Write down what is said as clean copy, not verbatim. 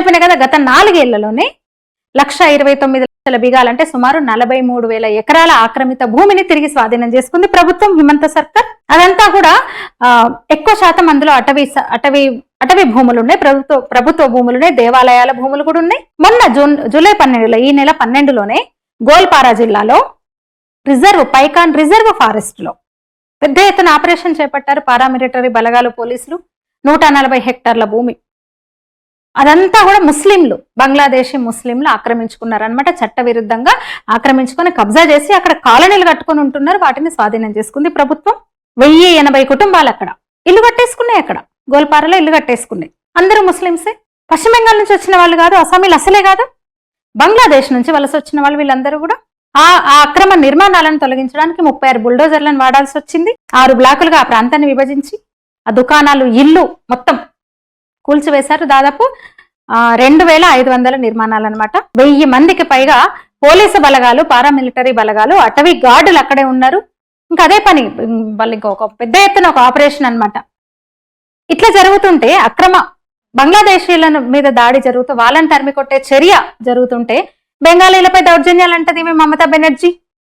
చెప్పిన కదా గత 4 ఏళ్లలోనే 1,29,00,000 బిగాలంటే సుమారు 43,000 ఎకరాల ఆక్రమిత భూమిని తిరిగి స్వాధీనం చేసుకుంది ప్రభుత్వం, హిమంత సర్కార్. అదంతా కూడా ఎక్కువ శాతం అందులో అటవీ భూములు ఉన్నాయి, ప్రభుత్వ భూములు ఉన్నాయి, దేవాలయాల భూములు కూడా ఉన్నాయి. మొన్న జూలై 12లో, ఈ నెల 12లోనే గోల్పారా జిల్లాలో పైకాన్ రిజర్వ్ ఫారెస్ట్ లో పెద్ద ఎత్తున ఆపరేషన్ చేపట్టారు పారామిలిటరీ బలగాలు, పోలీసులు. 140 హెక్టార్ల భూమి, అదంతా కూడా ముస్లింలు, బంగ్లాదేశీ ముస్లింలు ఆక్రమించుకున్నారనమాట. చట్ట విరుద్ధంగా ఆక్రమించుకొని కబ్జా చేసి అక్కడ కాలనీలు కట్టుకొని ఉంటున్నారు. వాటిని స్వాధీనం చేసుకుంది ప్రభుత్వం. 1080 కుటుంబాలు అక్కడ ఇల్లు కట్టేసుకున్నాయి. అక్కడ గోల్పారాలో ఇల్లు కట్టేసుకున్నాయి. అందరూ ముస్లింసే. పశ్చిమ బెంగాల్ నుంచి వచ్చిన వాళ్ళు కాదు, అస్సామీలు అసలే కాదు, బంగ్లాదేశ్ నుంచి వలస వచ్చిన వాళ్ళు. వీళ్ళందరూ కూడా ఆ అక్రమ నిర్మాణాలను తొలగించడానికి 36 బుల్డోజర్లను వాడాల్సి వచ్చింది. 6 బ్లాకులుగా ఆ ప్రాంతాన్ని విభజించి ఆ దుకాణాలు, ఇల్లు మొత్తం కూల్చివేశారు. దాదాపు 2,500 నిర్మాణాలు అనమాట. 1000 మందికి పైగా పోలీసు బలగాలు, పారామిలిటరీ బలగాలు, అటవీ గార్డులు అక్కడే ఉన్నారు. ఇంకా అదే పని, వాళ్ళు ఇంకొక పెద్ద ఎత్తున ఒక ఆపరేషన్ అనమాట. ఇట్లా జరుగుతుంటే, బంగ్లాదేశీల మీద దాడి జరుగుతూ వాళ్ళని తరిమి కొట్టే చర్య జరుగుతుంటే, బెంగాలీలపై దౌర్జన్యాలు అంటది మమతా బెనర్జీ.